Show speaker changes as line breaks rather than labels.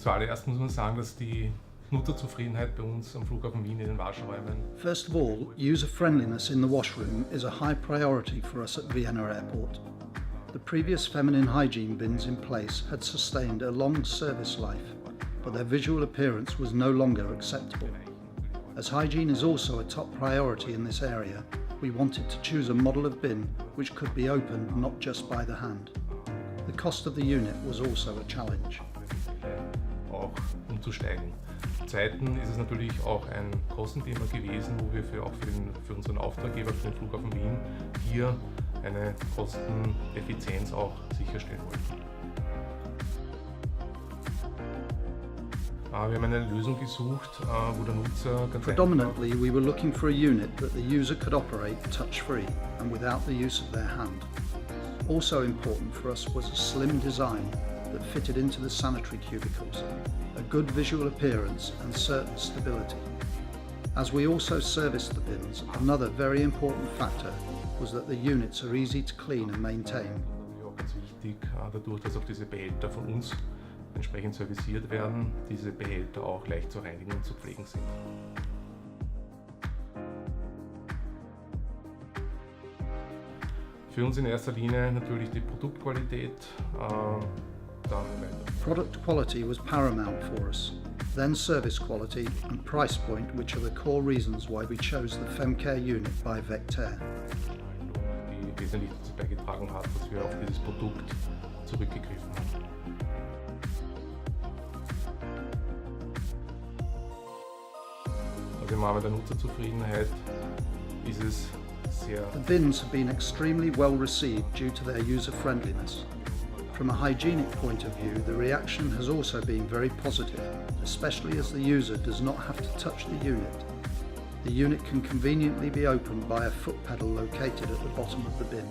Zuallererst muss man sagen, dass die Nutzerzufriedenheit bei uns am Flughafen Wien in den Waschräumen.
First of all, user-friendliness in the washroom is a high priority for us at Vienna Airport. The previous feminine hygiene bins in place had sustained a long service life, but their visual appearance was no longer acceptable. As hygiene is also a top priority in this area, we wanted to choose a model of bin which could be opened not just by the hand. The cost of the unit was also a challenge.
Auch umzusteigen. Zweitens ist es natürlich auch ein Kostenthema gewesen, wo wir für unseren Auftraggeber, für den Flughafen Wien, hier eine Kosteneffizienz auch sicherstellen wollten. Wir haben eine Lösung gesucht, wo der Nutzer ganz
Predominantly, we were looking for a unit that the user could operate touch-free and without the use of their hand. Also important for us was a slim design that fitted into the sanitary cubicles, a good visual appearance and certain stability. As we also serviced the bins, another very important factor was that the units are easy to clean and maintain.
Ganz wichtig, dadurch, dass auch diese Behälter von uns entsprechend serviciert werden, diese Behälter auch leicht zu reinigen und zu pflegen sind. Für uns in erster Linie natürlich die Produktqualität.
Product quality was paramount for us, then service quality and price point, which are the core reasons why we chose the Femcare unit by Vectair.
Die wesentlich dazu beigetragen hat, dass wir auf dieses Produkt zurückgegriffen haben. Also im Rahmen der Nutzerzufriedenheit ist es sehr.
The bins have been extremely well received due to their user friendliness. From a hygienic point of view, the reaction has also been very positive, especially as the user does not have to touch the unit. The unit can conveniently be opened by a foot pedal located at the bottom of the bin.